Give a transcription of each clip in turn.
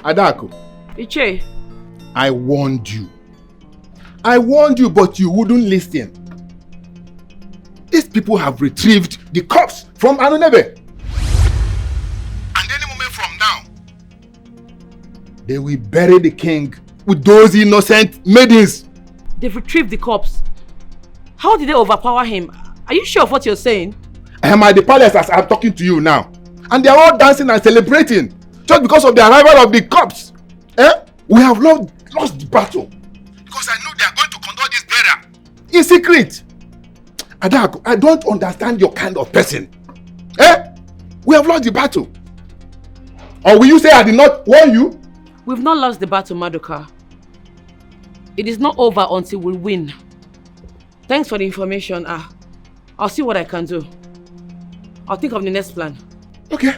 Adaku. Iche. I warned you. I warned you, but you wouldn't listen. These people have retrieved the corpse from Anunebe. And any moment from now, they will bury the king with those innocent maidens. They've retrieved the corpse. How did they overpower him? Are you sure of what you're saying? I am at the palace as I'm talking to you now. And they are all dancing and celebrating just because of the arrival of the corpse. We have lost the battle. Because I know they are going to conduct this burial in secret. Adaku, I don't understand your kind of person. We have lost the battle. Or will you say I did not warn you? We've not lost the battle, Madoka. It is not over until we win. Thanks for the information. I'll see what I can do. I'll think of the next plan. Okay.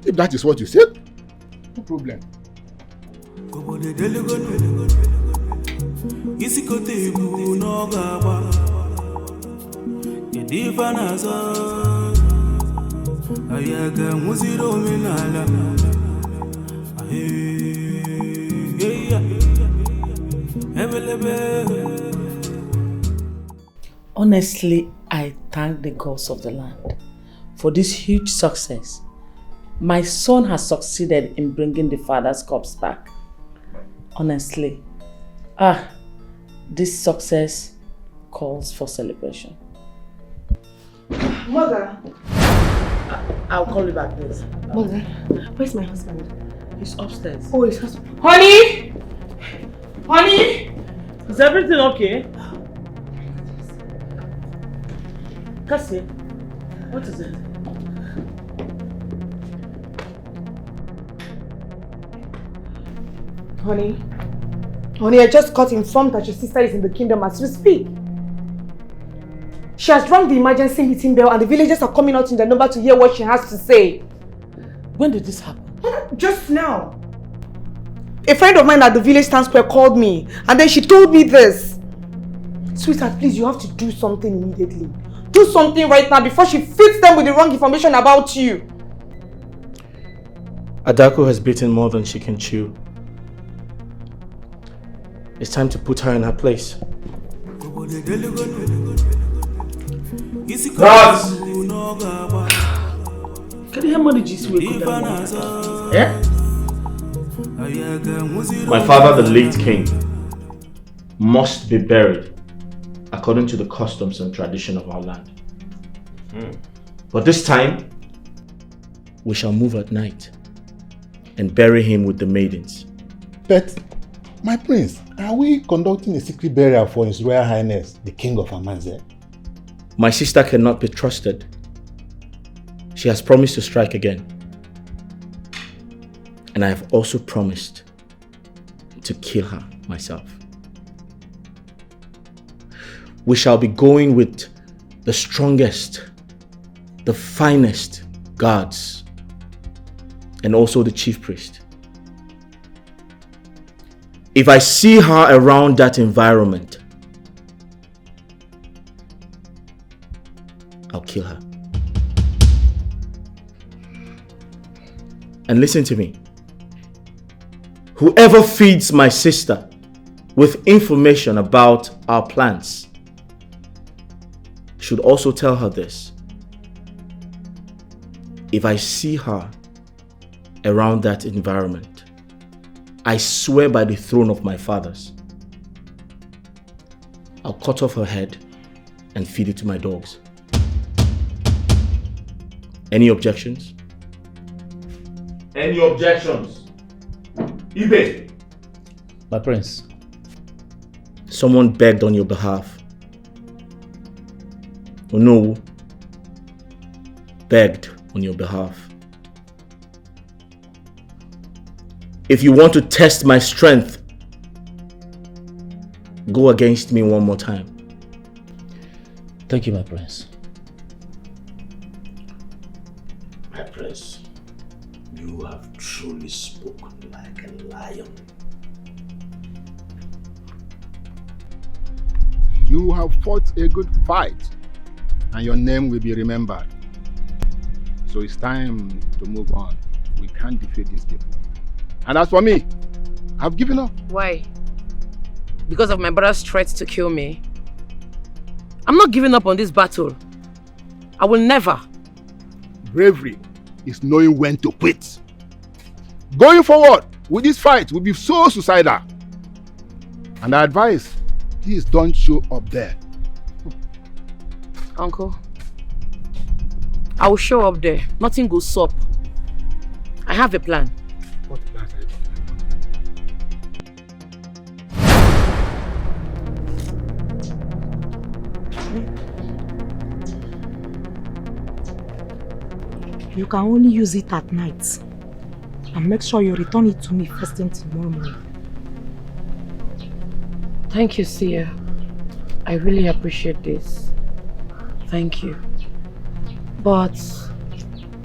If that is what you said, no problem. Honestly, I thank the gods of the land for this huge success. My son has succeeded in bringing the father's corpse back. Honestly, this success calls for celebration. Mother! I'll call you back, please. Mother, where's my husband? He's upstairs. Oh, his husband. Honey! Honey! Is everything okay? Cassie, what is it? Honey, I just got informed that your sister is in the kingdom as we speak. She has rung the emergency meeting bell and the villagers are coming out in the number to hear what she has to say. When did this happen? Just now. A friend of mine at the village town square called me and then she told me this. Sweetheart, please, you have to do something immediately. Do something right now before she feeds them with the wrong information about you. Adaku has bitten more than she can chew. It's time to put her in her place. Guards! Can you hear money G's My father, the late king, must be buried according to the customs and tradition of our land. But this time, we shall move at night and bury him with the maidens. But, my prince, are we conducting a secret burial for His Royal Highness, the King of Amanze? My sister cannot be trusted. She has promised to strike again. And I have also promised to kill her myself. We shall be going with the strongest, the finest guards, and also the chief priest. If I see her around that environment, I'll kill her. And listen to me. Whoever feeds my sister with information about our plans should also tell her this. If I see her around that environment, I swear by the throne of my fathers, I'll cut off her head and feed it to my dogs. Any objections? Any objections? Ibe! My prince. Someone begged on your behalf. Onowu begged on your behalf. If you want to test my strength, go against me one more time. Thank you, my prince. My prince, you have truly spoken like a lion. You have fought a good fight, and your name will be remembered. So it's time to move on. We can't defeat these people. And as for me, I've given up. Why? Because of my brother's threats to kill me? I'm not giving up on this battle. I will never. Bravery is knowing when to quit. Going forward with this fight will be so suicidal. And I advise, please don't show up there. Uncle, I will show up there. Nothing goes up. I have a plan. What plans are you talking You can only use it at night. And make sure you return it to me first thing tomorrow morning. Thank you, Sia. I really appreciate this. Thank you. But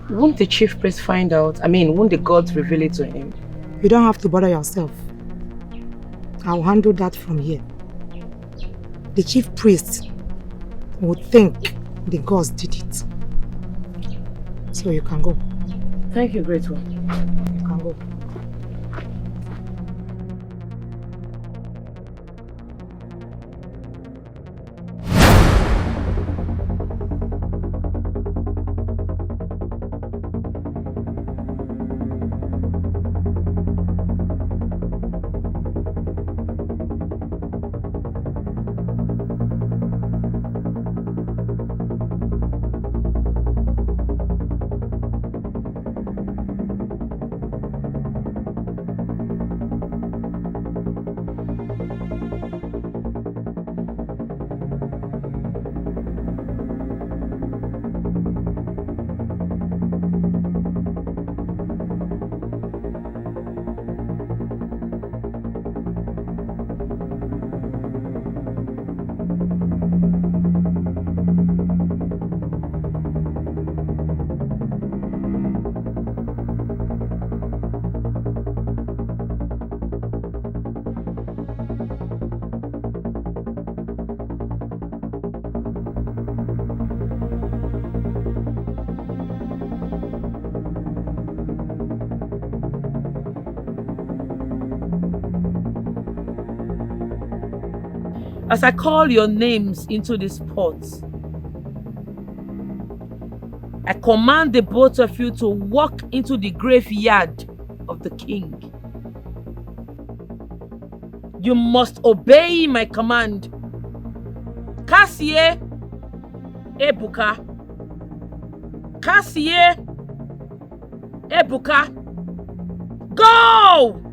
won't the chief priest find out? I mean, won't the gods reveal it to him? You don't have to bother yourself. I'll handle that from here. The chief priest would think the gods did it. So you can go. Thank you, Great One. You can go. As I call your names into this pot, I command the both of you to walk into the graveyard of the king. You must obey my command. Kasie Ebuka. Kasie Ebuka. Go!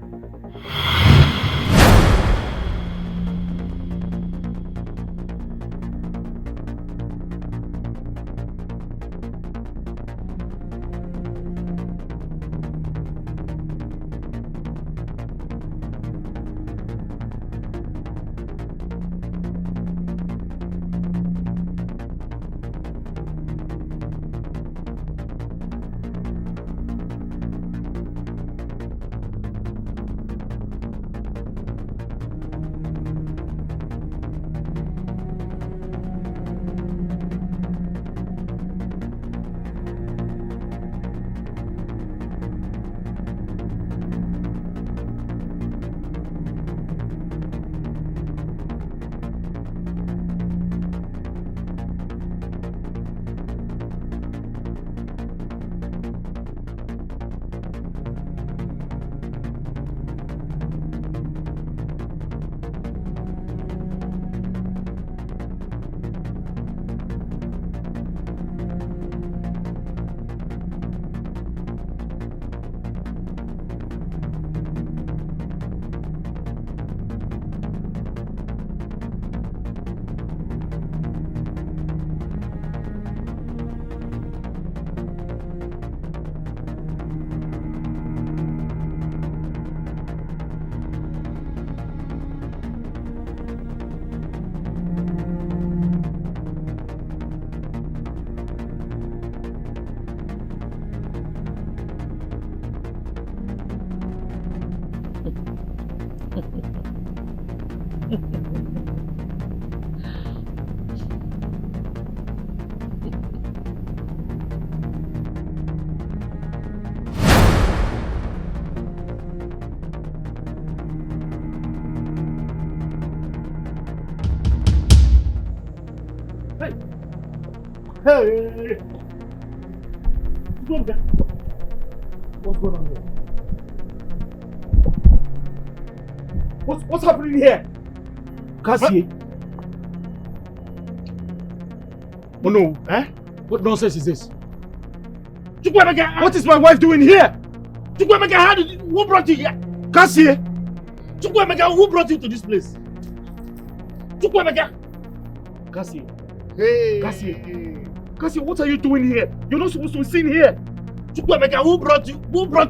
Hey! What's going on here? What's happening here? Cassie? Oh no, eh? What nonsense is this? What is my wife doing here? Who brought you here? Cassie? Who brought you to this place? Cassie? Hey! Cassie, what are you doing here? You're not supposed to be seen here. Who brought you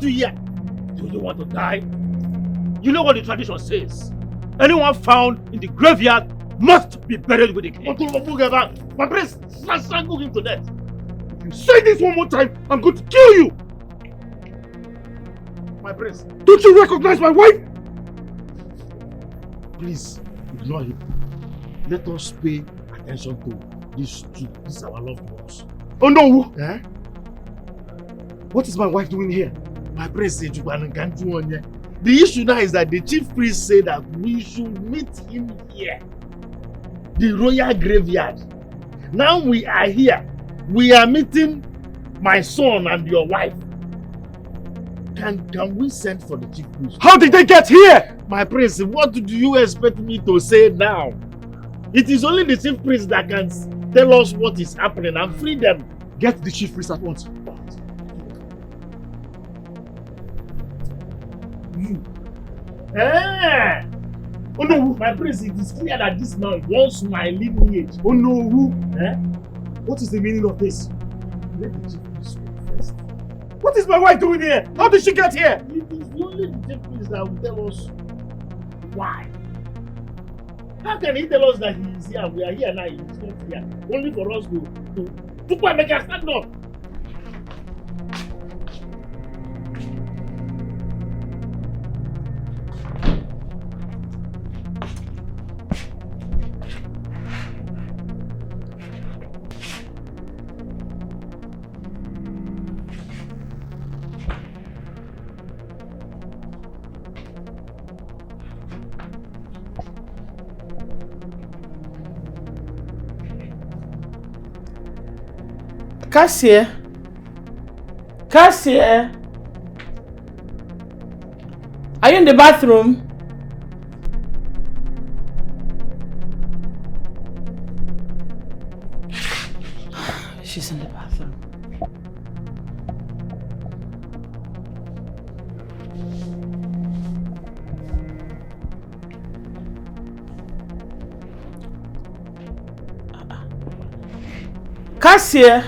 here? Do you want to die? You know what the tradition says. Anyone found in the graveyard must be buried with the king. My prince, strangle him to death. If you say this one more time, I'm going to kill you. My prince, don't you recognize my wife? Please, ignore him. Let us pay attention to these two. These are our loved ones. Oh no! Eh? What is my wife doing here? My prince said the issue now is that the chief priest said that we should meet him here. The royal graveyard. Now we are here. We are meeting my son and your wife. Can we send for the chief priest? How did they get here? My prince, what do you expect me to say now? It is only the chief priest that can tell us what is happening and free them. Get the chief priest at once. You. Oh no, my prince, it is clear that this man wants my lineage. Oh no, who? What is the meaning of this? Let the chief priest speak first. What is my wife doing here? How did she get here? It is only the chief priest that will tell us why. How can he tell us that he is here and we are here now, he is not here? Only for us to make us stand up. Cassie? Cassie? Are you in the bathroom? She's in the bathroom. Cassie?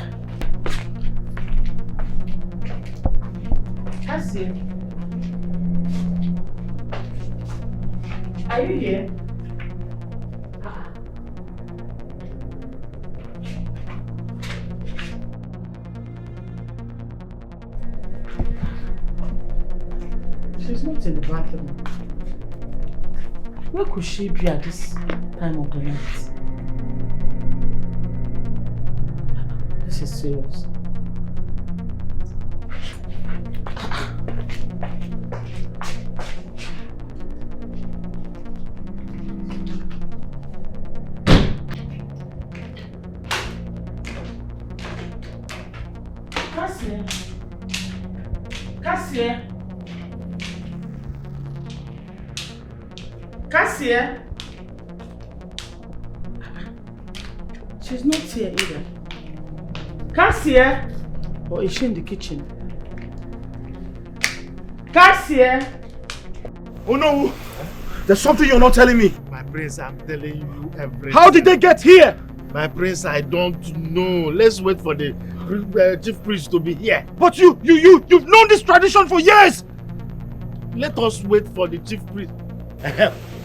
Cassie? Are you here? She's not in the bathroom. Where could she be at this time of the night? This is serious. Cassie? Cassie? Cassie? She's not here either. Cassie? Or is she in the kitchen? Cassie? Oh no! There's something you're not telling me. My prince, I'm telling you everything. How did they get here? My prince, I don't know. Let's wait for the chief priest to be here. But you've known this tradition for years. Let us wait for the chief priest.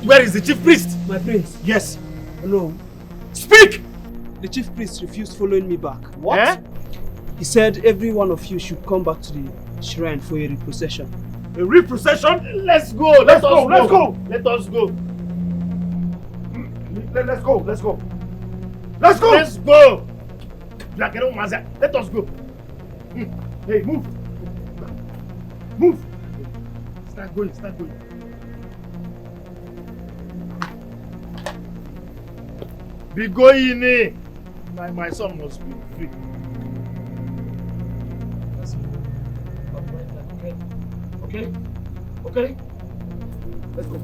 Where is the chief priest? My prince. Yes. Hello. Speak! The chief priest refused following me back. What? Eh? He said every one of you should come back to the shrine for a reprocession. A reprocession? Let's go! Let's go! Let us go! Let's go! Let's go! Let us go! Hey, move! Move! Start going! Be going! My son must be free. That's it. Okay? Okay? Let's go.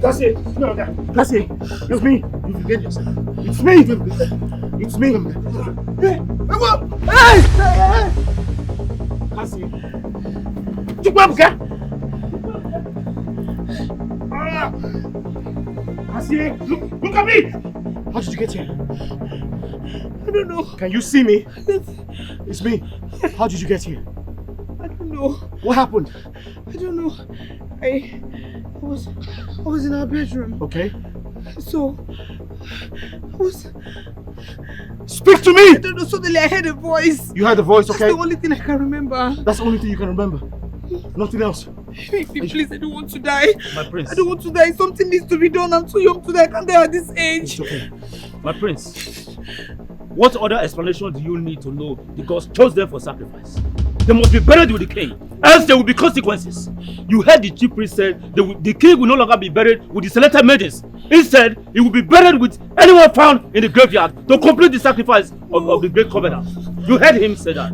That's it. No, that's it. It's me. You forget yourself. It's me. It's me. Hey! Hey! That's it. Chukwabuka! Cassie, look at me! How did you get here? I don't know. Can you see me? It's me. How did you get here? I don't know. What happened? I don't know. I was in our bedroom. Okay. So I was. Speak to me! I don't know. Suddenly I heard a voice. You heard the voice, okay? That's the only thing I can remember. That's the only thing you can remember. Nothing else. Please, I don't want to die. My prince. I don't want to die. Something needs to be done. I'm too young to die. I can't die at this age. It's okay. My prince, what other explanation do you need to know the gods chose them for sacrifice? They must be buried with the king, else there will be consequences. You heard the chief priest said the king will no longer be buried with the selected maidens. Instead, he will be buried with anyone found in the graveyard to complete the sacrifice of the great covenant. You heard him say that.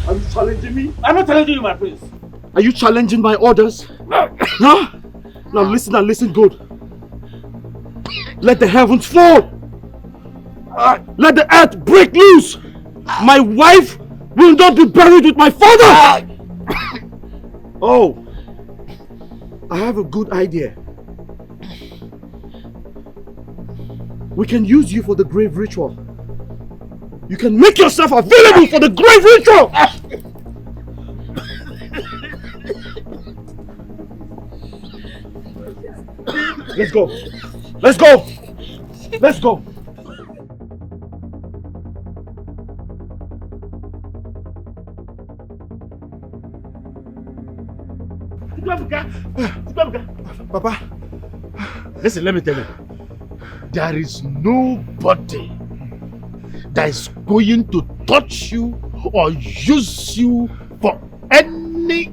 Are you challenging me? I'm not challenging you, my prince. Are you challenging my orders? Huh? Now listen and listen good. Let the heavens fall. Let the earth break loose. My wife will not be buried with my father. Oh, I have a good idea. We can use you for the grave ritual. You can make yourself available for the grave ritual. Let's go. Let's go. Let's go. Papa, listen, let me tell you. There is nobody that is going to touch you or use you for any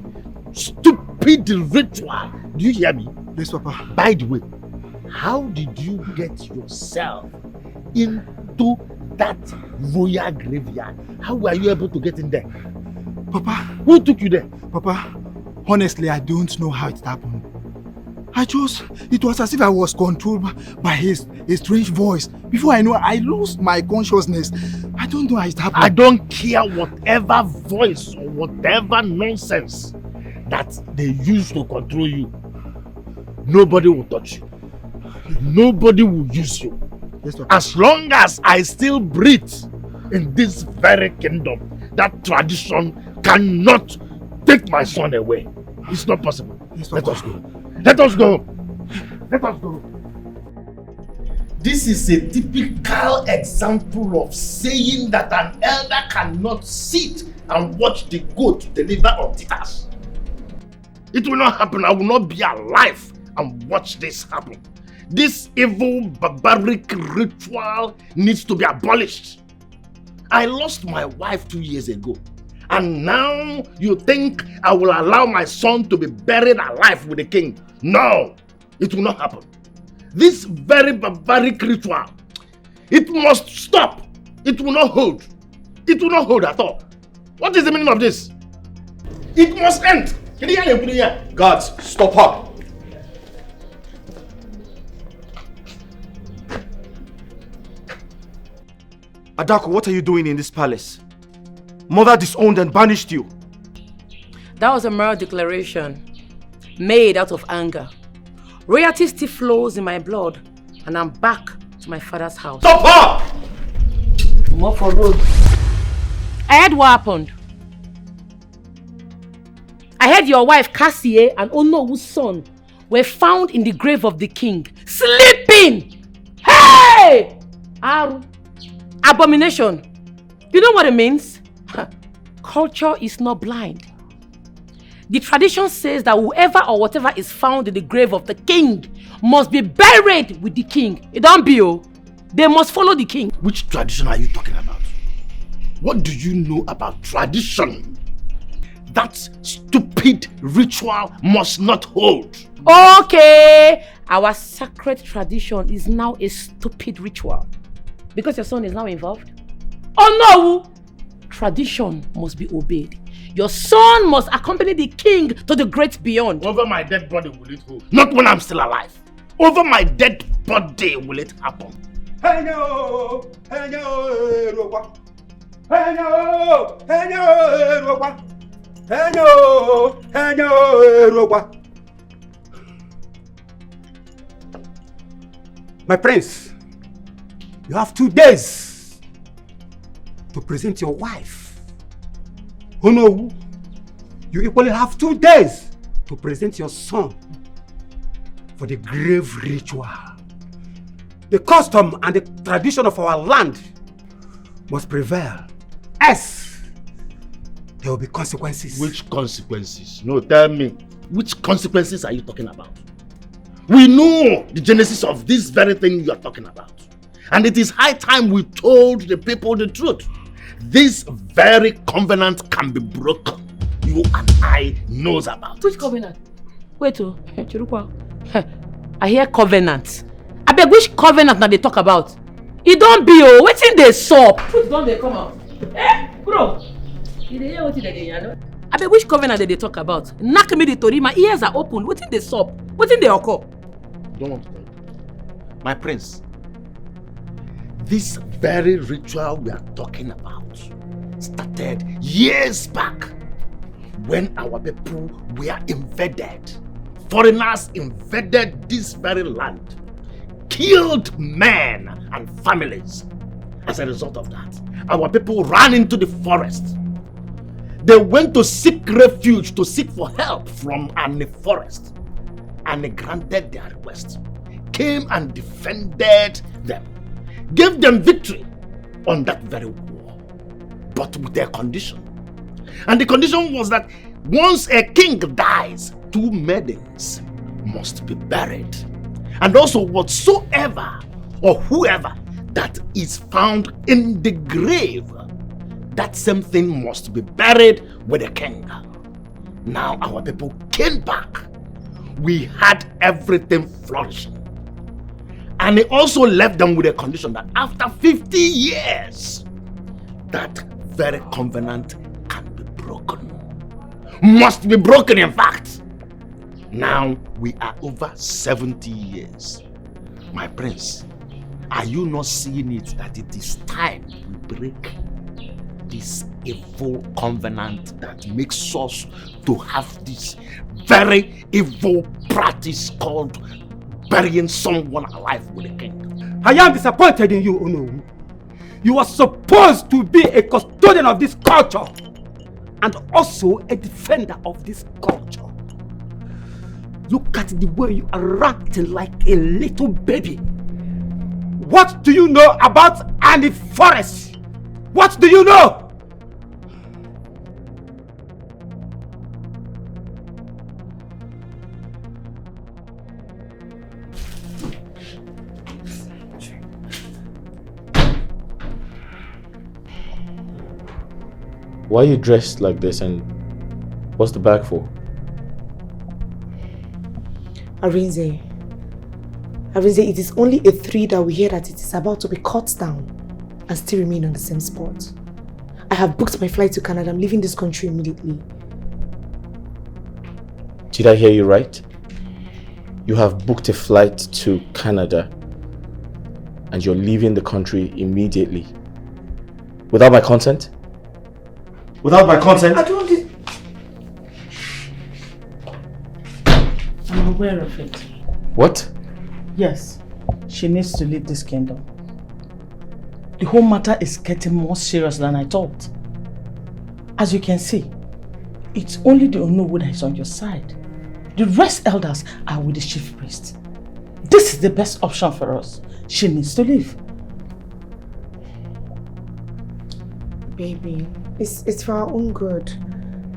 stupid ritual. Do you hear me? Yes, Papa. By the way, how did you get yourself into that royal graveyard? How were you able to get in there? Papa. Who took you there? Papa, honestly, I don't know how it happened. It was as if I was controlled by his strange voice. Before I know, I lost my consciousness. I don't know how it happened. I don't care whatever voice or whatever nonsense that they use to control you. Nobody will touch you. Nobody will use you. Yes, as long as I still breathe in this very kingdom, that tradition cannot take my son away. It's not possible. Yes, let us go. Let us go. Let us go. This is a typical example of saying that an elder cannot sit and watch the goat deliver on titters. It will not happen. I will not be alive and watch this happen. This evil, barbaric ritual needs to be abolished. I lost my wife 2 years ago. And now you think I will allow my son to be buried alive with the king? No, it will not happen. This very barbaric ritual, it must stop. It will not hold. It will not hold at all. What is the meaning of this? It must end. Guards, stop her. Adaku, what are you doing in this palace? Mother disowned and banished you. That was a mere declaration made out of anger. Royalty still flows in my blood, and I'm back to my father's house. Stop her! More for road. I heard what happened. I heard your wife Cassie and Onowu's son were found in the grave of the king, sleeping. Hey! Abomination. You know what it means? Culture is not blind. The tradition says that whoever or whatever is found in the grave of the king must be buried with the king. It don't be, oh. They must follow the king. Which tradition are you talking about? What do you know about tradition? That stupid ritual must not hold. Okay, our sacred tradition is now a stupid ritual because your son is now involved. Oh no! Tradition must be obeyed. Your son must accompany the king to the great beyond. Over my dead body will it hold? Not when I'm still alive. Over my dead body will it happen. Henyo, henyo, roba. Henyo, henyo, roba. Henyo, henyo, roba. My prince, you have 2 days to present your wife. Oh no, you equally have 2 days to present your son for the grave ritual. The custom and the tradition of our land must prevail. Else, there will be consequences. Which consequences? No, tell me. Which consequences are you talking about? We know the genesis of this very thing you are talking about. And it is high time we told the people the truth. This very covenant can be broken. You and I knows about. Which covenant? Wait, oh, Chirukwa. I hear covenant. I beg, which covenant now they talk about? It don't be, oh, waiting they saw. Truth don't they come out? Eh, bro? You dey hear what they I beg, which covenant did they talk about? Knock me the tori, my ears are open. Waiting they saw. Waiting they occur. Don't want to tell you. My prince, this very ritual we are talking about started years back when our people were invaded. Foreigners invaded this very land, killed men and families. As a result of that, our people ran into the forest. They went to seek refuge, to seek for help from the forest. And they granted their request, came and defended them, gave them victory on that very war, but with their condition. And the condition was that once a king dies, 2 maidens must be buried. And also whatsoever or whoever that is found in the grave, that same thing must be buried with the king. Now our people came back. We had everything flourishing. And he also left them with a condition that after 50 years, that very covenant can be broken. Must be broken, in fact. Now we are over 70 years. My prince, are you not seeing it that it is time we break this evil covenant that makes us to have this very evil practice called burying someone alive with a king? I am disappointed in you, Ono. You are supposed to be a custodian of this culture and also a defender of this culture. Look at the way you are acting like a little baby. What do you know about the forest? What do you know? Why are you dressed like this and what's the bag for? Arinze, it is only a 3 that we hear that it is about to be cut down and still remain on the same spot. I have booked my flight to Canada. I'm leaving this country immediately. Did I hear you right? You have booked a flight to Canada and you're leaving the country immediately. Without my consent? Without my consent? I don't... I'm aware of it. What? Yes, she needs to leave this kingdom. The whole matter is getting more serious than I thought. As you can see, it's only the Nollywood that is on your side. The rest elders are with the chief priest. This is the best option for us. She needs to leave. Baby, it's for our own good.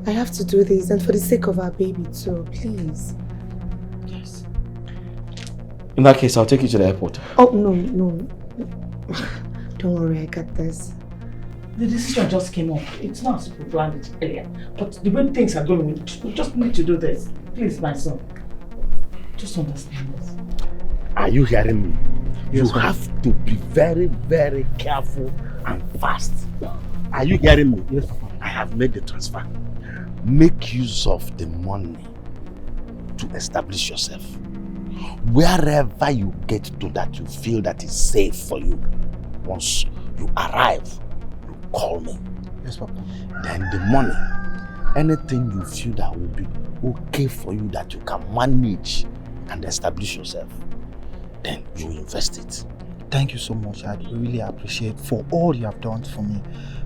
I have to do this, and for the sake of our baby too, please. Yes. In that case, I'll take you to the airport. Oh, no. Don't worry, I got this. The decision just came up. It's not as if we planned it earlier. But the way things are going, we just need to do this. Please, my son. Just understand this. Are you hearing me? Yes, you have to be very, very careful and fast. Are you hearing me? Yes, Papa. I have made the transfer. Make use of the money to establish yourself. Wherever you get to that you feel that is safe for you, once you arrive, you call me. Yes, Papa. Then the money, anything you feel that will be okay for you, that you can manage and establish yourself, then you invest it. Thank you so much. I really appreciate for all you have done for me,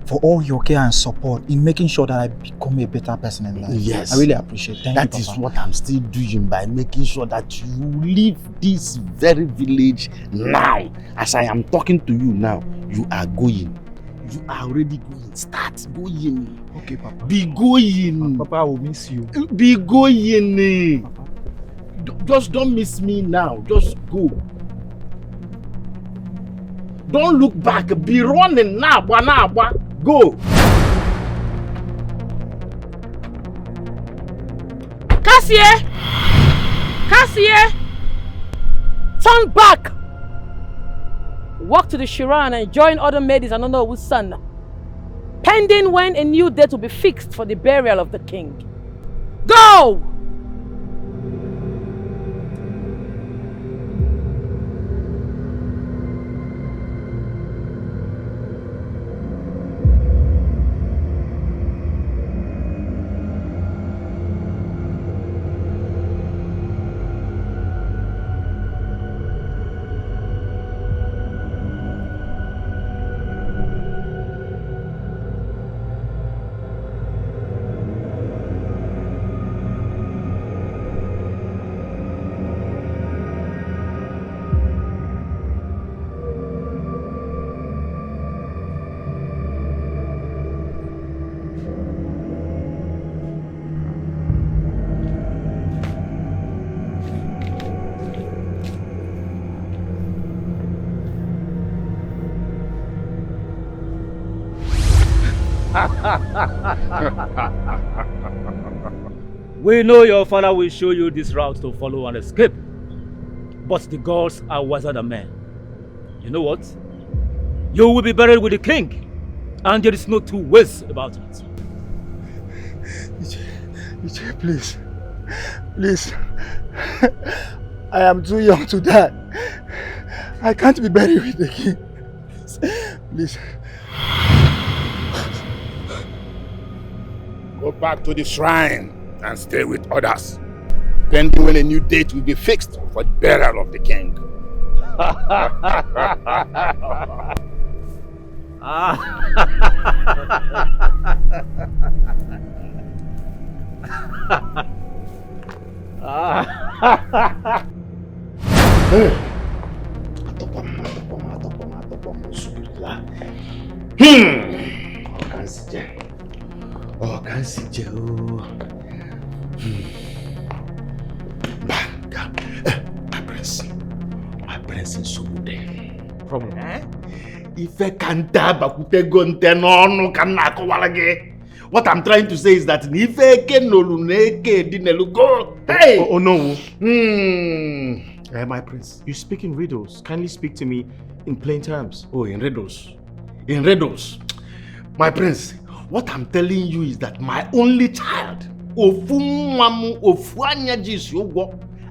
for all your care and support in making sure that I become a better person in life. Yes. I really appreciate. Thank you, That Papa. is what I'm still doing by making sure that you leave this very village now. As I am talking to you now, you are going. You are already going. Start going. Okay, Papa. Be going. Papa, I will miss you. Be going. Papa. Just don't miss me now. Just go. Don't look back. Be running now. Go. Cassie! Turn back! Walk to the Shiran and join other maidens and honor whose son, pending when a new date will be fixed for the burial of the king. Go! We know your father will show you this route to follow and escape. But the gods are wiser than men. You know what? You will be buried with the king. And there is no two ways about it. Iche, please. Please. I am too young to die. I can't be buried with the king. Please. Go back to the shrine and stay with others, pending when a new date will be fixed for the burial of the king. Oh, can't see Joe. My prince is so good. Problem? Ife kanta bakute gonte no kana kowalage. What I'm trying to say is that Ife ke noluneke dinelu go. Hey! Oh no. My prince. You speak in riddles. Kindly speak to me in plain terms. Oh, in riddles. In riddles. My prince, what I'm telling you is that my only child, Ofumwamu Ofuanyajis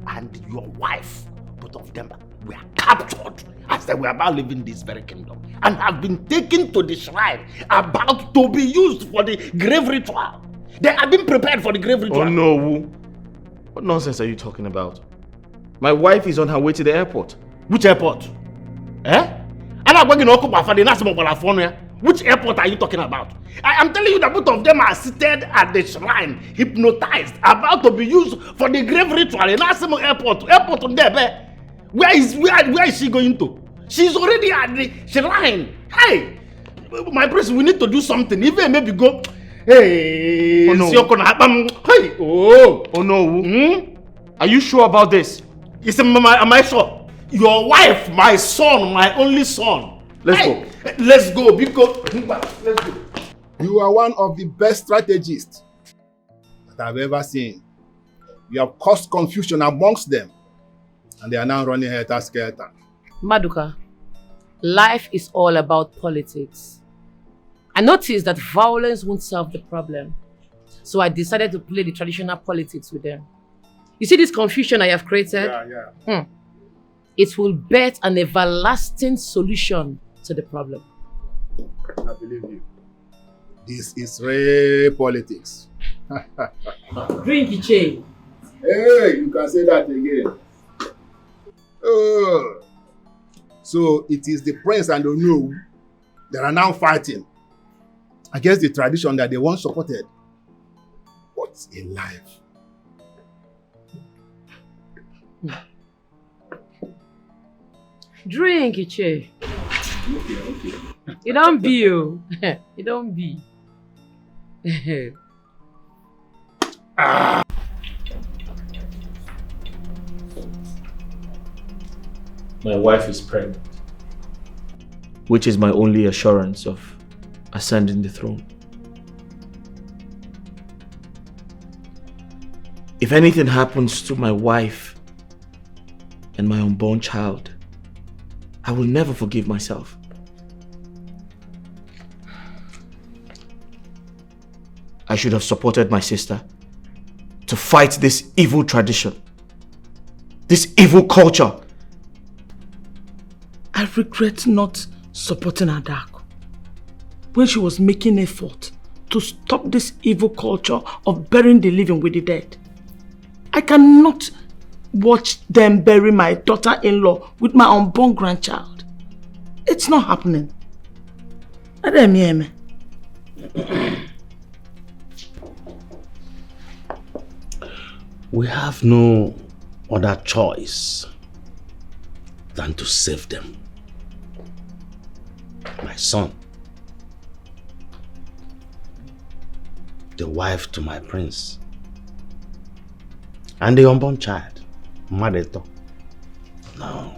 and your wife, both of them were captured as they were about leaving this very kingdom and have been taken to the shrine about to be used for the grave ritual. They have been prepared for the grave ritual. Oh no. What nonsense are you talking about? My wife is on her way to the airport. Which airport? Which airport are you talking about? I am telling you that both of them are seated at the shrine, hypnotized, about to be used for the grave ritual in Asimo Airport. Airport on there, where is she going to? She's already at the shrine. Hey, my prince, we need to do something. Even maybe go. Hey, Oh no. Hey. Oh no. Are you sure about this? Am I sure? Your wife, my son, my only son. Let's Hey, go. Let's go, because let's go. You are one of the best strategists that I've ever seen. You have caused confusion amongst them, and they are now running helter-skelter. Maduka, life is all about politics. I noticed that violence won't solve the problem, so I decided to play the traditional politics with them. You see this confusion I have created? Yeah. It will bet an everlasting solution to the problem. I believe you. This is real politics. Drink Iche. Hey, you can say that again. So it is the prince and Onu that are now fighting against the tradition that they once supported. What's in life? Drink Iche. Okay. You don't be you. You don't be. My wife is pregnant, which is my only assurance of ascending the throne. If anything happens to my wife and my unborn child, I will never forgive myself. I should have supported my sister to fight this evil tradition, this evil culture. I regret not supporting Adaku when she was making effort to stop this evil culture of burying the living with the dead. I cannot watch them bury my daughter-in-law with my unborn grandchild. It's not happening. We have no other choice than to save them. My son, the wife to my prince, and the unborn child, Madeto. No.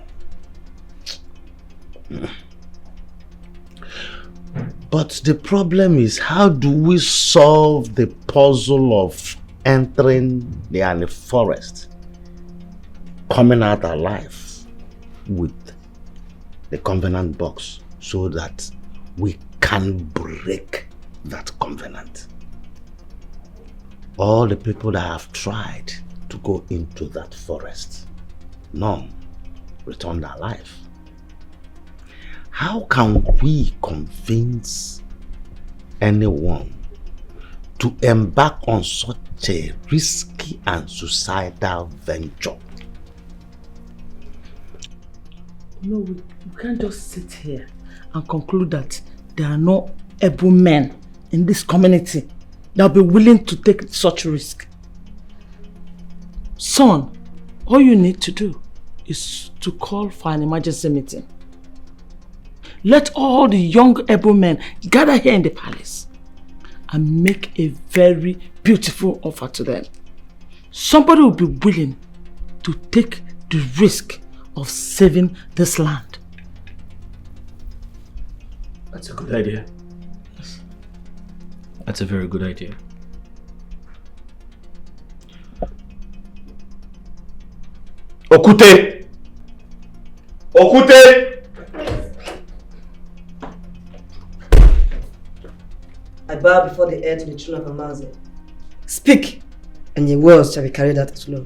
But the problem is, how do we solve the puzzle of entering the forest, coming out alive with the covenant box so that we can break that covenant? All the people that have tried to go into that forest, none returned alive. How can we convince anyone to embark on such a risky and suicidal venture? No, we can't just sit here and conclude that there are no able men in this community that will be willing to take such risk. Son, all you need to do is to call for an emergency meeting. Let all the young able men gather here in the palace and make a very beautiful offer to them. Somebody will be willing to take the risk of saving this land. That's a good idea. That's a very good idea. Okute! Okute! I bow before the earth to the children of Immerse. Speak, and your words shall be carried out as law.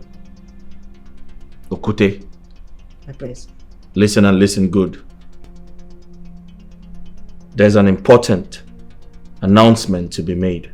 Okute, My prince. listen and listen good. There's an important announcement to be made.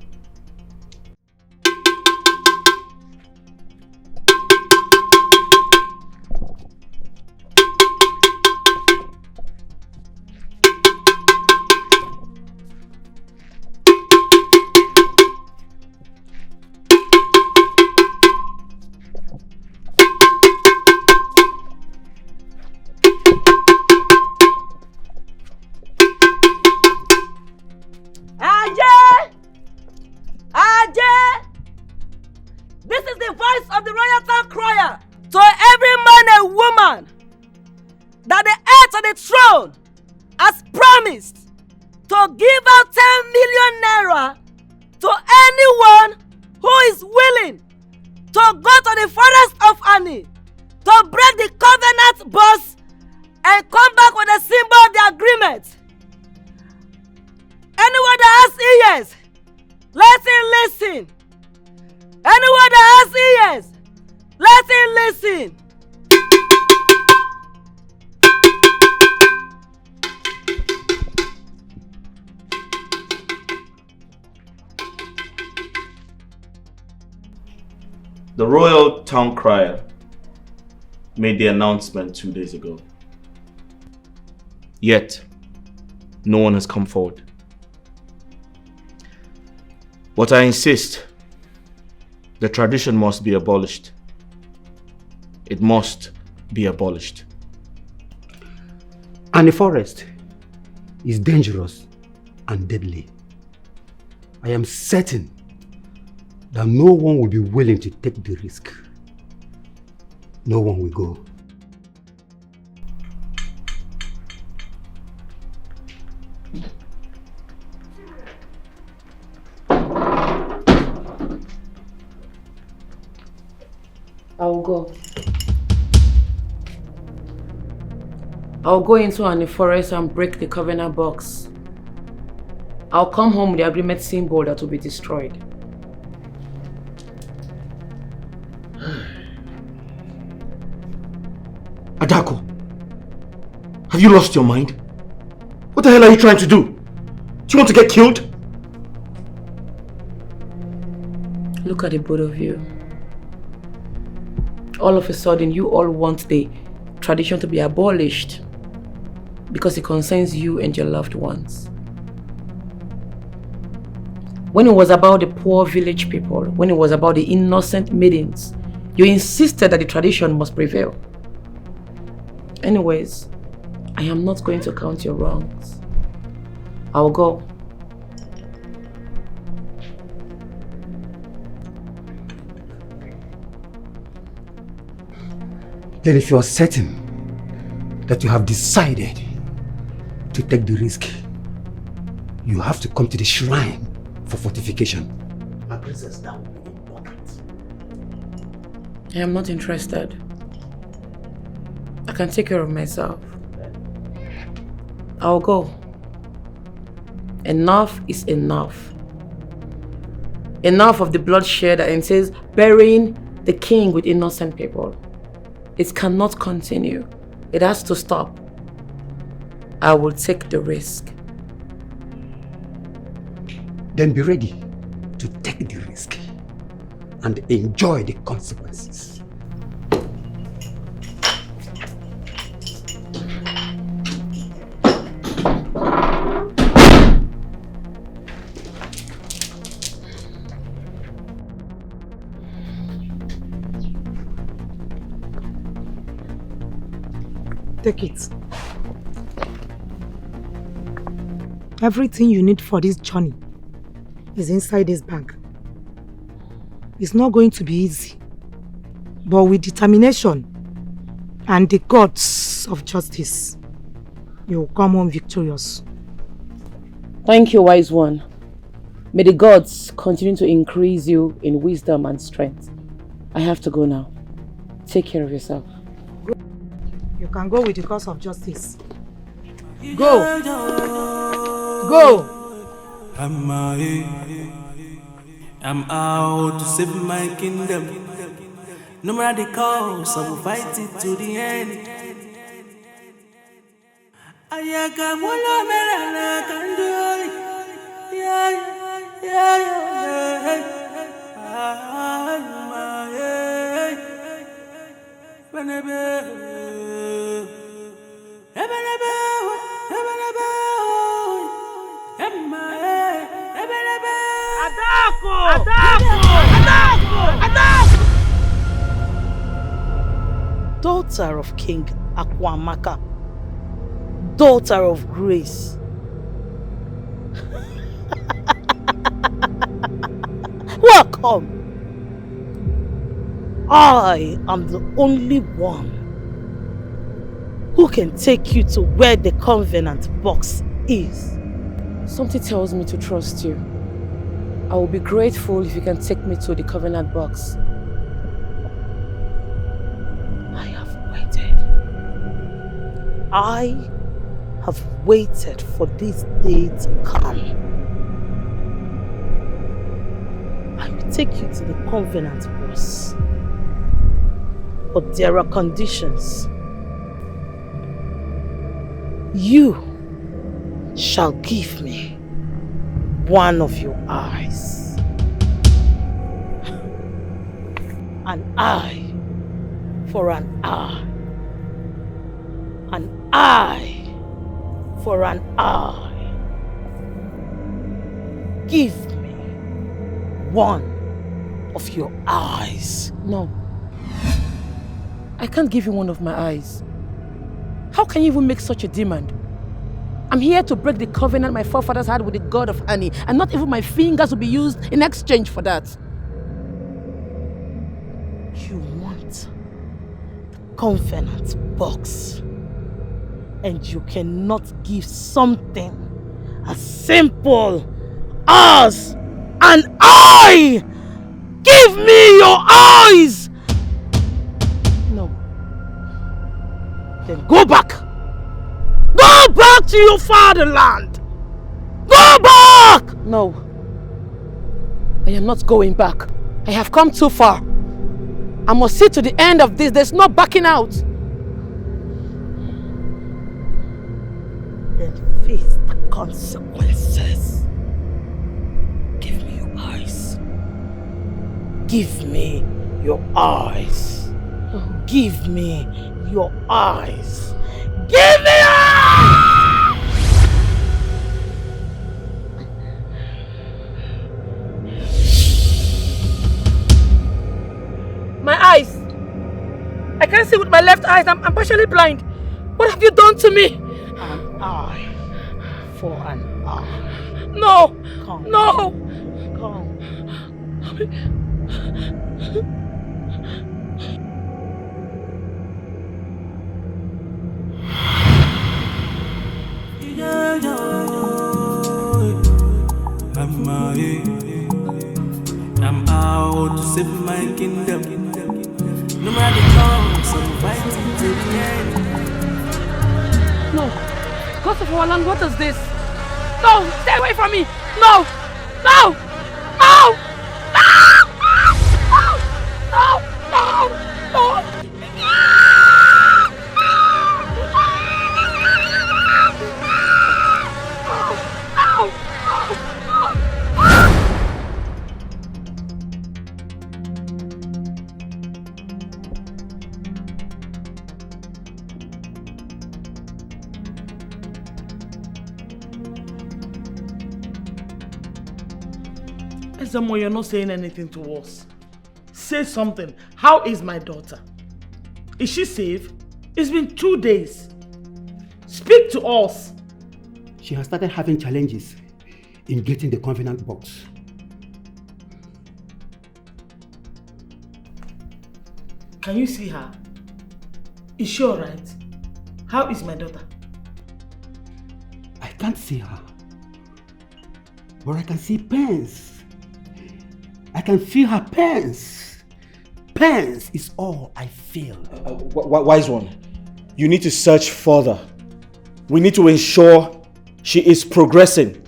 voice of the royal town crier to every man and woman that the heir to the throne has promised to give out 10 million naira to anyone who is willing to go to the forest of Ani to break the covenant bonds and come back with a symbol of the agreement. Anyone that has ears, let him listen. Anyone that has ears, let him listen. The royal town crier made the announcement 2 days ago. Yet, no one has come forward. But I insist, the tradition must be abolished. It must be abolished. And the forest is dangerous and deadly. I am certain that no one will be willing to take the risk. No one will go. I'll go. I'll go into the forest and break the covenant box. I'll come home with the agreement symbol that will be destroyed. Adaku, have you lost your mind? What the hell are you trying to do? Do you want to get killed? Look at the both of you. All of a sudden, you all want the tradition to be abolished because it concerns you and your loved ones. When it was about the poor village people, when it was about the innocent maidens, you insisted that the tradition must prevail. Anyways, I am not going to count your wrongs. I'll go. Then if you are certain that you have decided to take the risk, you have to come to the shrine for fortification. My princess, that will be important. I am not interested. I can take care of myself. I'll go. Enough is enough. Enough of the bloodshed that entails burying the king with innocent people. It cannot continue. It has to stop. I will take the risk. Then be ready to take the risk and enjoy the consequences. Take it. Everything you need for this journey is inside this bag. It's not going to be easy, but with determination and the gods of justice, you will come home victorious. Thank you, wise one. May the gods continue to increase you in wisdom and strength. I have to go now. Take care of yourself. You can go with the cause of justice. Go! Go! I'm out to save my kingdom. No matter the cost, I will fight it to the end. I can do it. Daughter of King Akwamaka, daughter of grace. Welcome. I am the only one who can take you to where the covenant box is. Something tells me to trust you. I will be grateful if you can take me to the covenant box. I have waited. I have waited for this day to come. I will take you to the covenant box. But there are conditions. You shall give me one of your eyes. An eye for an eye. An eye for an eye. Give me one of your eyes. No. I can't give you one of my eyes. How can you even make such a demand? I'm here to break the covenant my forefathers had with the god of honey, and not even my fingers will be used in exchange for that. You want the covenant box, and you cannot give something as simple as an eye! Give me your eyes! No. Then go back! Go back to your fatherland! Go back! No. I am not going back. I have come too far. I must see to the end of this. There's no backing out. Then face the consequences. Give me your eyes. Give me your eyes. Give me your eyes. Give me your eyes! My eyes. I can't see with my left eyes. I'm partially blind. What have you done to me? An eye for an eye. No. Come. No. Come. I'm out to save my kingdom. No matter the cost, I'm fighting to the end. No. God of our land, what is this? No, stay away from me. No. No. No. No. No. No. No. Esamo, you're not saying anything to us. Say something. How is my daughter? Is she safe? It's been 2 days. Speak to us. She has started having challenges in getting the covenant box. Can you see her? Is she alright? How is my daughter? I can't see her, but I can see pains. I can feel her pains. Pains is all I feel. Wise one, you need to search further. We need to ensure she is progressing.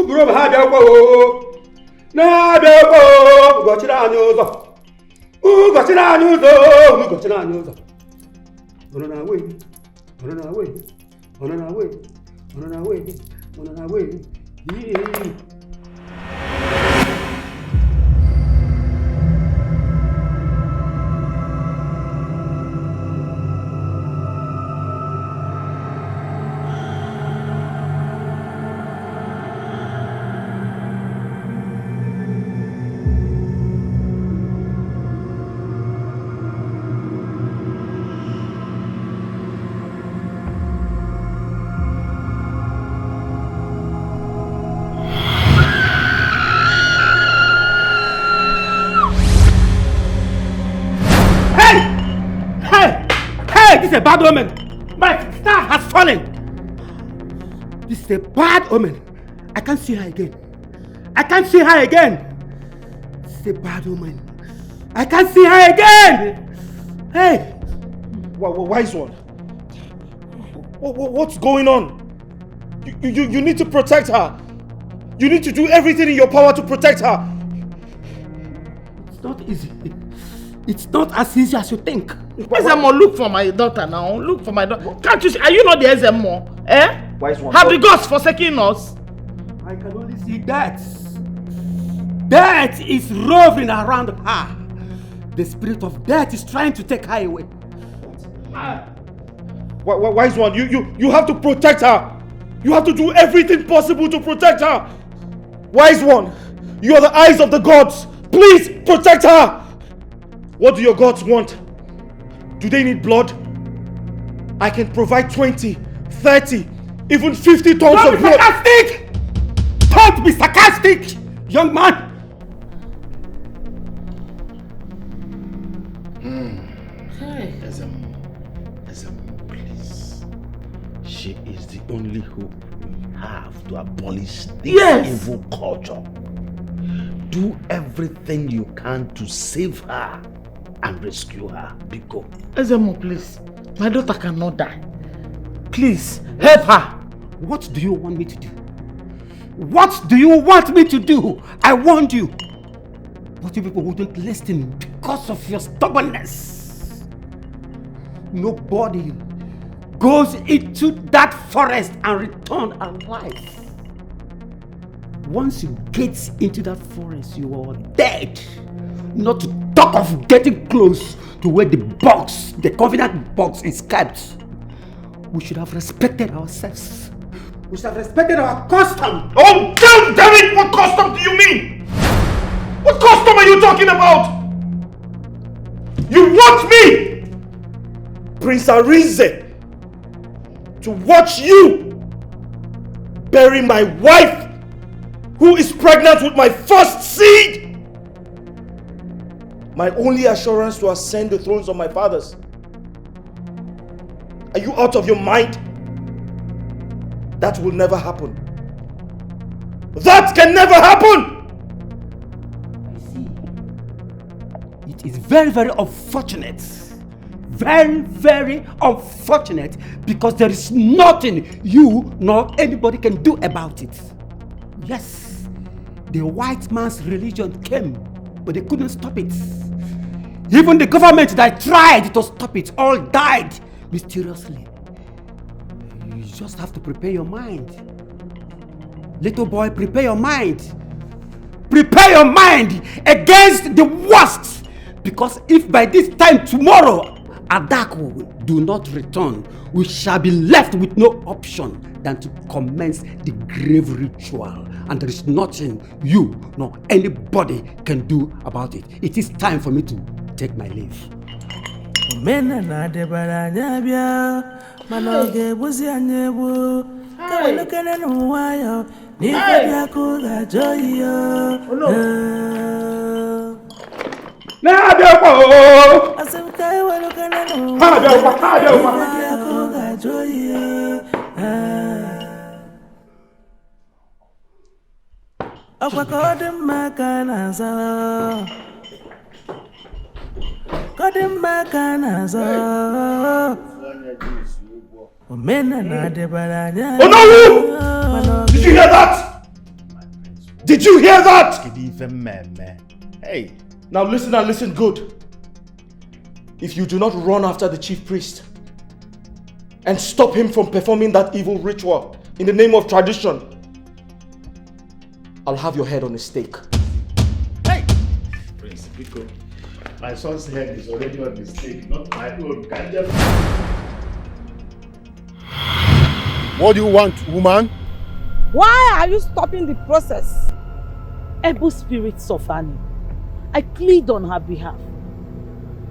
Bro, ha bịa kwa o. Na-abịa kwa o. Ụgọchiri anyị ụzọ. Ụgọchiri anyị ụzọ. Ụgọchiri anyị ụzọ. Ọnọ na we. Ọnọ na we. Ọnọ na we. Ọnọ na we. Ọnọ na we. a bad omen. My staff has fallen. This is a bad omen. I can't see her again. I can't see her again. This is a bad omen. I can't see her again. Hey. Wise one. What's going on? You need to protect her. You need to do everything in your power to protect her. It's not easy. It's not as easy as you think. Ezemo, look for my daughter now. Look for my daughter. Can't you see? Are you not the Ezemo? Eh? Wise one. Have the gods forsaken us? I can only see death. Death is roving around her. The spirit of death is trying to take her away. Wise one, you have to protect her. You have to do everything possible to protect her. Wise one, you are the eyes of the gods. Please protect her. What do your gods want? Do they need blood? I can provide 20, 30, even 50 tons of blood. Don't be sarcastic! Don't be sarcastic, young man! Ezemo, please. She is the only hope we have to abolish this evil culture. Do everything you can to save her and rescue her. Biko. Ezemo, please. My daughter cannot die. Please, help her. What do you want me to do? What do you want me to do? I warned you. But you people wouldn't listen because of your stubbornness. Nobody goes into that forest and return alive. Once you get into that forest, you are dead. Not to talk of getting close to where the box, the covenant box, is kept. We should have respected ourselves. We should have respected our custom. Oh, damn it! What custom do you mean? What custom are you talking about? You want me, Prince Arinze, to watch you bury my wife, who is pregnant with my first seed? My only assurance to ascend the thrones of my fathers. Are you out of your mind? That will never happen. That can never happen! It is very, very unfortunate. Very, very unfortunate, because there is nothing you nor anybody can do about it. Yes, the white man's religion came, but they couldn't stop it. Even the government that tried to stop it all died mysteriously. You just have to prepare your mind. Little boy, prepare your mind. Prepare your mind against the worst. Because if by this time tomorrow Adaku do not return, we shall be left with no option than to commence the grave ritual. And there is nothing you nor anybody can do about it. It is time for me to take my leave. Oh no! Did you hear that? Did you hear that? Hey. Now listen and listen good. If you do not run after the chief priest and stop him from performing that evil ritual in the name of tradition, I'll have your head on a stake. Hey! Prince Biko, my son's head is already on the stake, not my own. What do you want, woman? Why are you stopping the process? Able spirits of Annie, I plead on her behalf.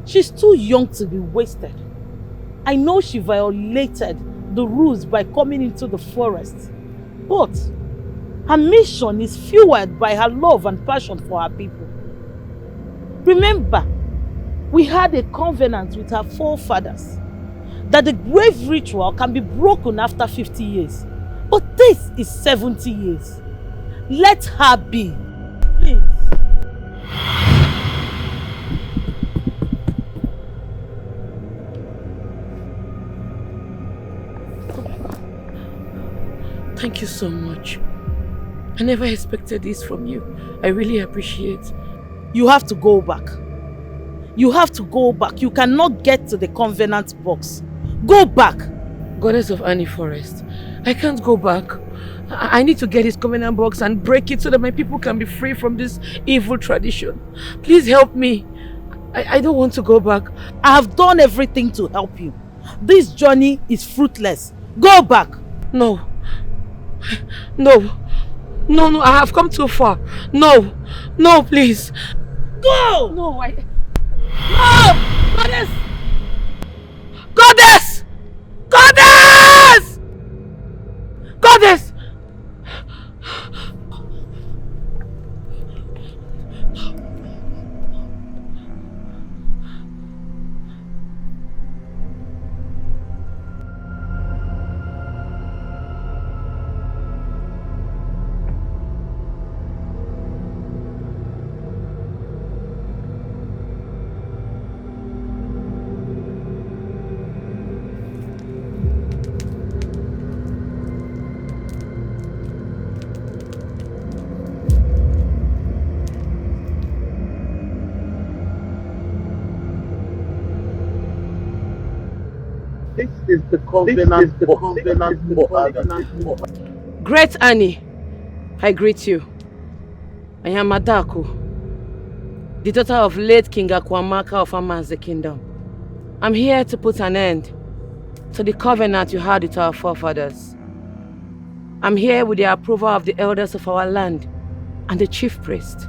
She's too young to be wasted. I know she violated the rules by coming into the forest, but her mission is fueled by her love and passion for her people. Remember, we had a covenant with her forefathers that the grave ritual can be broken after 50 years. But this is 70 years. Let her be. Please. Thank you so much. I never expected this from you. I really appreciate. You have to go back. You have to go back. You cannot get to the covenant box. Go back. Goddess of Annie Forest, I can't go back. I need to get this covenant box and break it so that my people can be free from this evil tradition. Please help me. I don't want to go back. I have done everything to help you. This journey is fruitless. Go back. No. No. No, I have come too far. No. No, please. Go! No, No! Goddess! Goddess! Goddess! Goddess! This is the covenant book. Great Annie, I greet you. I am Adaku, the daughter of late King Akwamaka of Immerse Kingdom. I'm here to put an end to the covenant you had with our forefathers. I'm here with the approval of the elders of our land and the chief priest.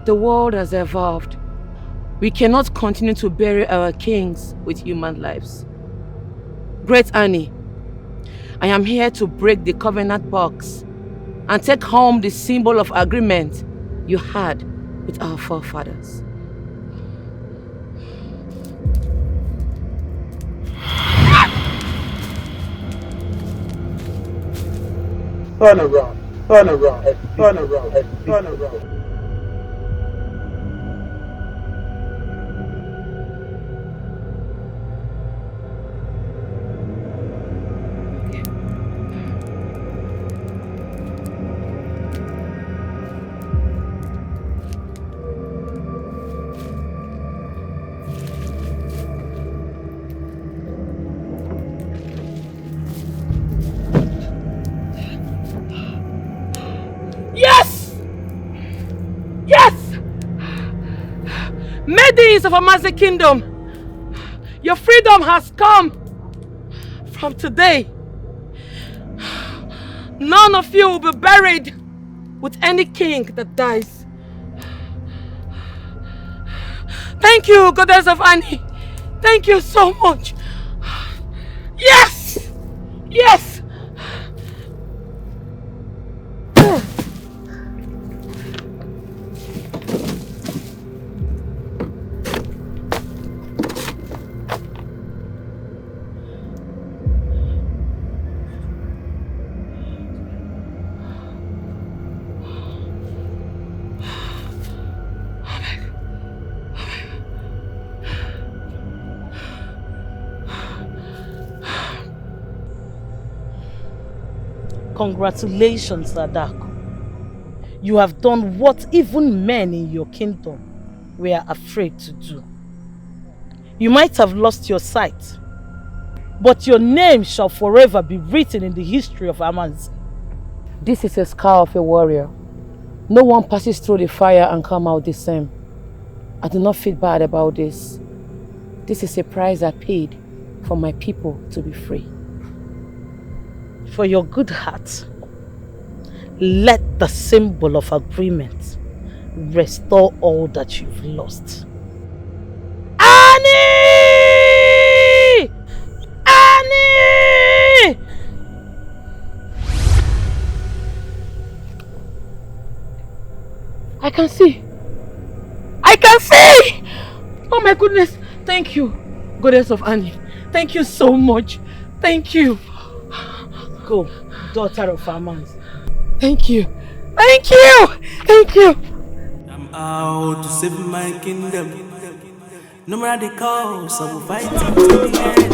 The world has evolved. We cannot continue to bury our kings with human lives. Great Annie, I am here to break the covenant box and take home the symbol of agreement you had with our forefathers. Turn around, turn around, turn around, turn around. Yes! Yes! Maidens of Immerse Kingdom, your freedom has come. From today, none of you will be buried with any king that dies. Thank you, Goddess of Annie. Thank you so much. Yes! Yes! Congratulations, Adaku. You have done what even men in your kingdom were afraid to do. You might have lost your sight, but your name shall forever be written in the history of Immerse. This is a scar of a warrior. No one passes through the fire and come out the same. I do not feel bad about this. This is a price I paid for my people to be free. For your good heart, let the symbol of agreement restore all that you've lost. Annie! Annie! I can see! I can see! Oh my goodness! Thank you. Goddess of Annie, thank you so much. Thank you. Go, daughter of Amans. Thank you. Thank you. Thank you. I'm out to save my kingdom. No matter the cost, I will fight it to the end.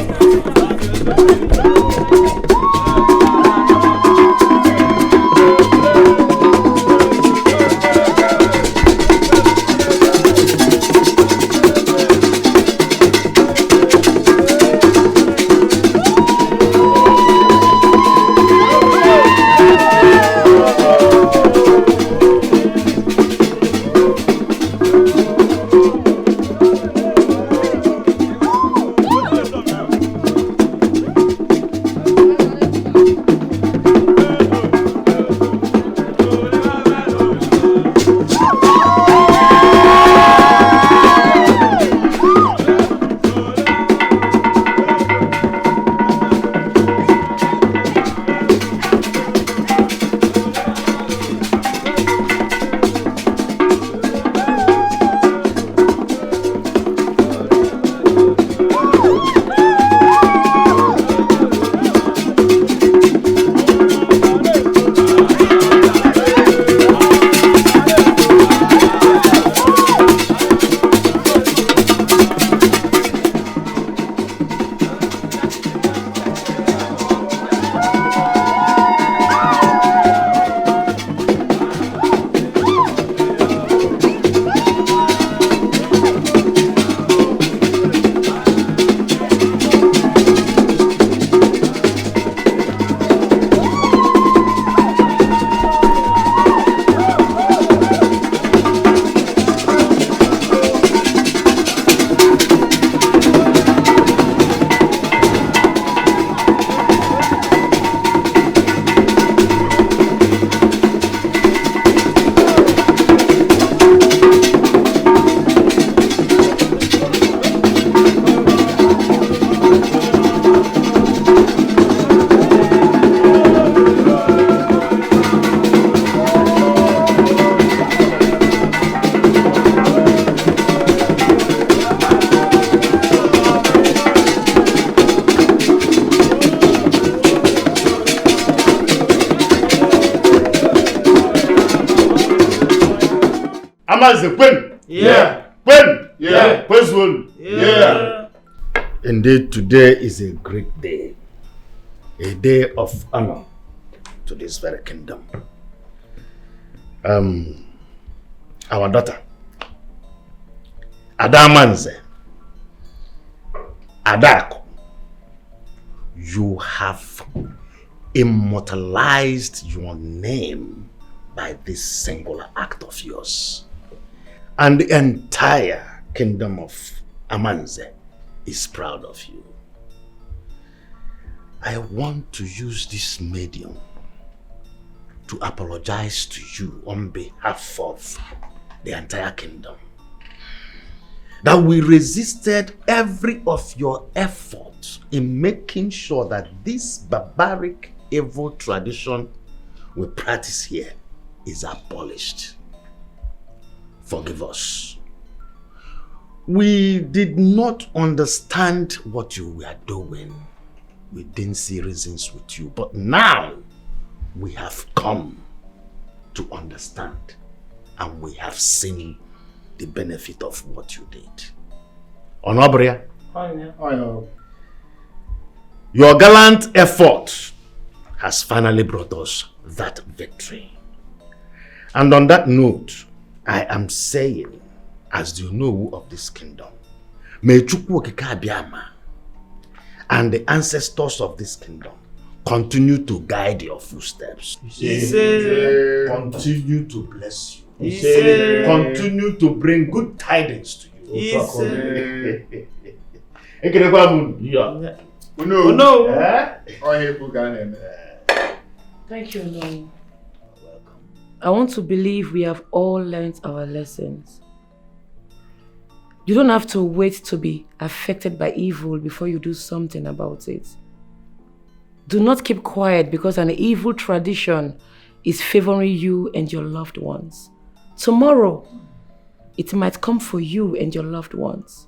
Indeed, today is a great day. A day of honor to this very kingdom. Our daughter, Adamanze, Adaku, you have immortalized your name by this singular act of yours. And the entire kingdom of Amanze is proud of you. I want to use this medium to apologize to you on behalf of the entire kingdom. That we resisted every of your efforts in making sure that this barbaric, evil tradition we practice here is abolished. Forgive us. We did not understand what you were doing. We didn't see reasons with you. But now we have come to understand and we have seen the benefit of what you did. Onobria, your gallant effort has finally brought us that victory. And on that note, I am saying, as the Onowu of this kingdom, may Chukwu Okike Abiama and the ancestors of this kingdom continue to guide your footsteps. Continue to bless you. Continue to bring good tidings to you. Thank you, Onowu. I want to believe we have all learned our lessons. You don't have to wait to be affected by evil before you do something about it. Do not keep quiet because an evil tradition is favoring you and your loved ones. Tomorrow, it might come for you and your loved ones.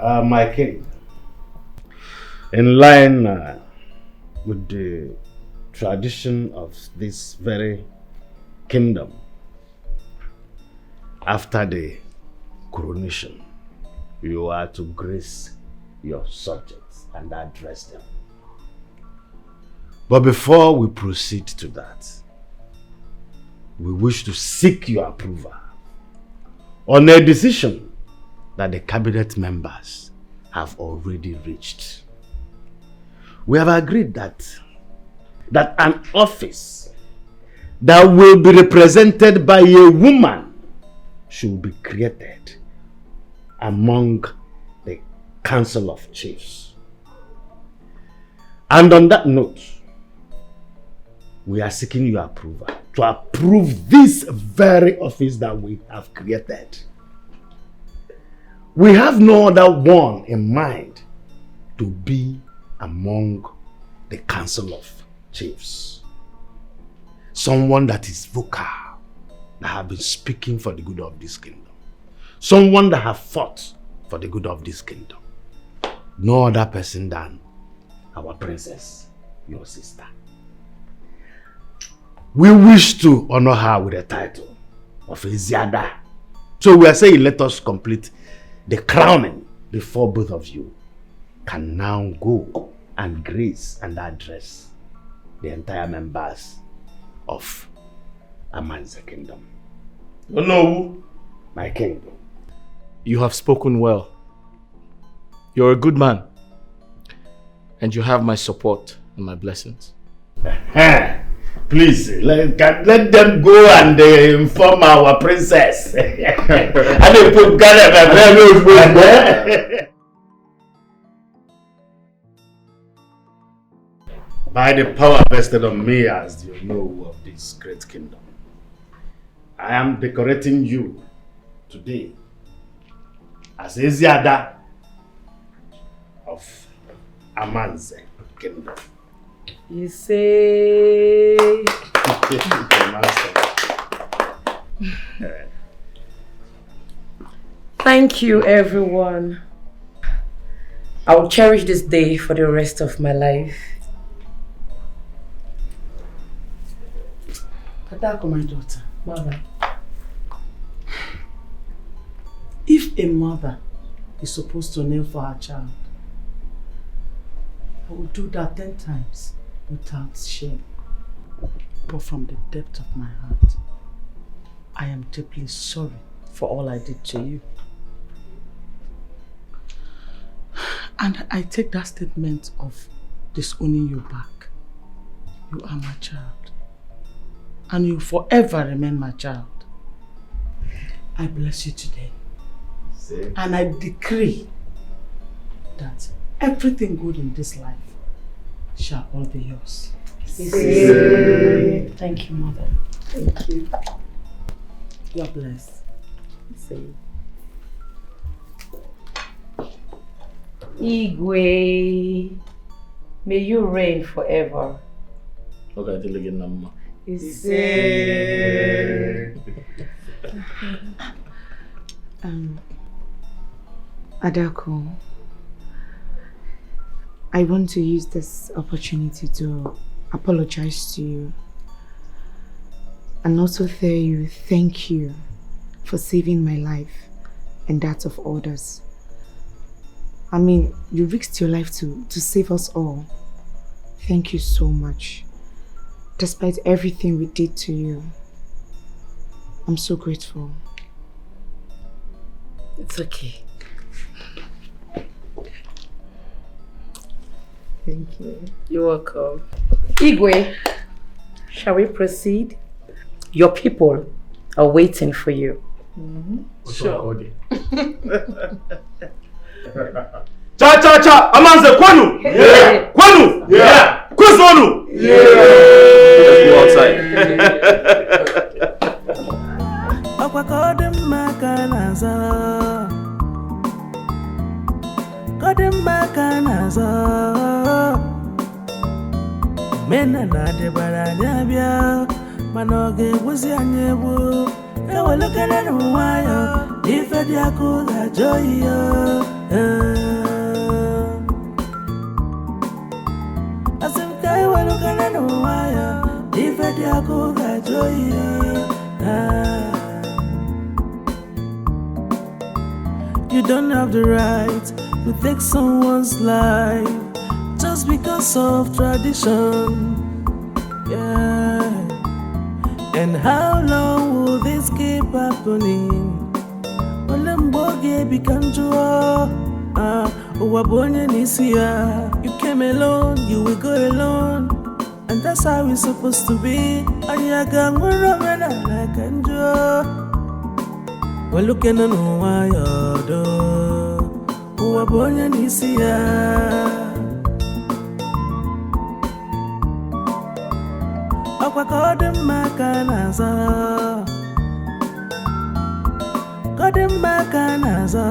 My king, in line with the tradition of this very kingdom, after the coronation, you are to grace your subjects and address them. But before we proceed to that, we wish to seek your approval on a decision that the cabinet members have already reached. We have agreed that an office that will be represented by a woman should be created among the Council of Chiefs. And on that note, we are seeking your approval to approve this very office that we have created. We have no other one in mind to be among the Council of Chiefs. Someone that is vocal, that have been speaking for the good of this kingdom. Someone that have fought for the good of this kingdom. No other person than our princess, your sister. We wish to honor her with the title of Eziada. So we are saying, let us complete the crowning before both of you can now go and grace and address the entire members of Amanze Kingdom. Oh no, my kingdom. You have spoken well. You're a good man. And you have my support and my blessings. Please, let them go and inform our princess. And they put By the power vested on me as the Onowu of this great kingdom, I am decorating you today as Eziada of Amanze Kingdom. You say... Thank you, everyone. I will cherish this day for the rest of my life. Adaku, my daughter, mother. If a mother is supposed to kneel for her child, I will do that 10 times without shame. But from the depth of my heart, I am deeply sorry for all I did to you. And I take that statement of disowning you back. You are my child. And you forever remain my child. I bless you today. And I decree that everything good in this life shall all be yours. Thank you, Mother. Thank you. You are blessed. Igwe, may you reign forever. Okay, till again, Namma. Adaku, I want to use this opportunity to apologize to you and also tell you thank you for saving my life and that of others. I mean, you risked your life to save us all. Thank you so much. Despite everything we did to you, I'm so grateful. It's okay. Thank you. You're welcome. Igwe, shall we proceed? Your people are waiting for you. Sure. Cha! Amanze kwanu! Yeah! Kwanu! Yeah! Kwanu! Yeah! Let's go outside. Mena na de baranya bia manoge wuzi anyebu ewelekana no waya ife dia kula joyo asim kai welekana no waya ife dia kula joyo You don't have the right to take someone's life just because of tradition, yeah. And how long will this keep happening? You came alone, you will go alone, and that's how it's supposed to be. And you're going around like enjoy. We're looking at why you're doing. Godin makanaza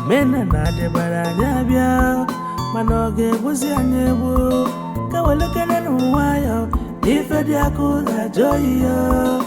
Mena na de baranya bia manoge buzi anyebu kawalekana no waya ife dia kula joyo